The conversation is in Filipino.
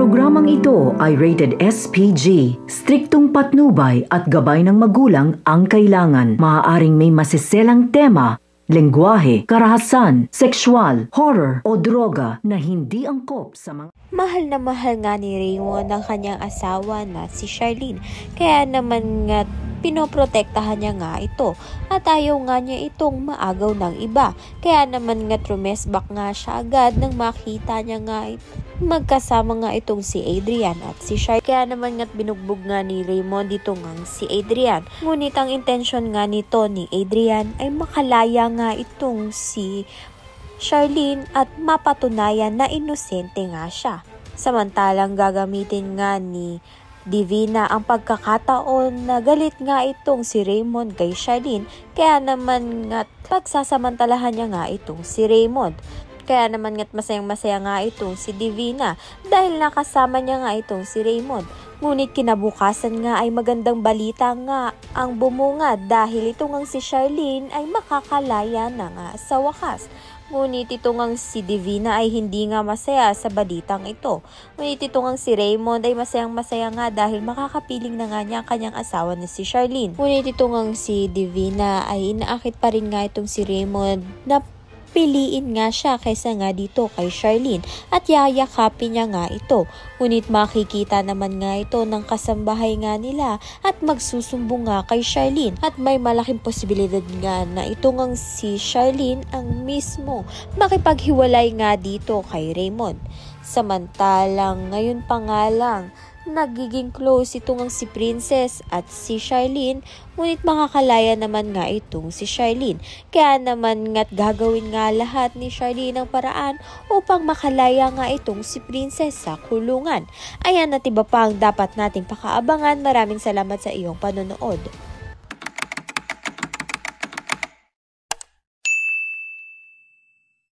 programang ito ay rated SPG. Striktong patnubay at gabay ng magulang ang kailangan. Maaaring may masiselang tema, lengguwahe, karahasan, sexual, horror o droga na hindi angkop sa mga... Mahal na mahal nga ni Raymond ang kanyang asawa na si Charlene. Kaya naman nga pinoprotektahan niya nga ito at ayaw nga niya itong maagaw ng iba. Kaya naman nga trumesbak nga siya agad nang makita niya nga magkasama nga itong si Adrian at si Charlene. Kaya naman nga binugbog nga ni Raymond dito nga si Adrian. Ngunit ang intensyon nga nito ni Adrian ay makalaya nga itong si Charlene at mapatunayan na inosente nga siya. Samantalang gagamitin nga ni Divina ang pagkakataon na galit nga itong si Raymond kay Charlene, kaya naman nga pagsasamantalahan niya nga itong si Raymond. Kaya naman nga't masayang-masaya nga itong si Divina dahil nakasama niya nga itong si Raymond. Ngunit kinabukasan nga ay magandang balita nga ang bumungad dahil ito ngang si Charlene ay makakalaya na nga sa wakas. Ngunit ito ngang si Divina ay hindi nga masaya sa balitang ito. Ngunit ito ngang si Raymond ay masayang-masaya nga dahil makakapiling na nga niya ang kanyang asawa na si Charlene. Ngunit ito ngang si Divina ay inaakit pa rin nga itong si Raymond na piliin nga siya kaysa nga dito kay Charlene at yayakapin niya nga ito. Ngunit makikita naman nga ito ng kasambahay nga nila at magsusumbong nga kay Charlene at may malaking posibilidad nga na ito ngang si Charlene ang mismo makipaghiwalay nga dito kay Raymond. Samantalang ngayon pa nga lang nagiging close itong si Princess at si Charlene, ngunit makakalaya naman nga itong si Charlene. Kaya naman nga't gagawin nga lahat ni Charlene ang paraan upang makalaya nga itong si Princess sa kulungan. Ayan at iba pa ang dapat nating pakaabangan. Maraming salamat sa iyong panonood.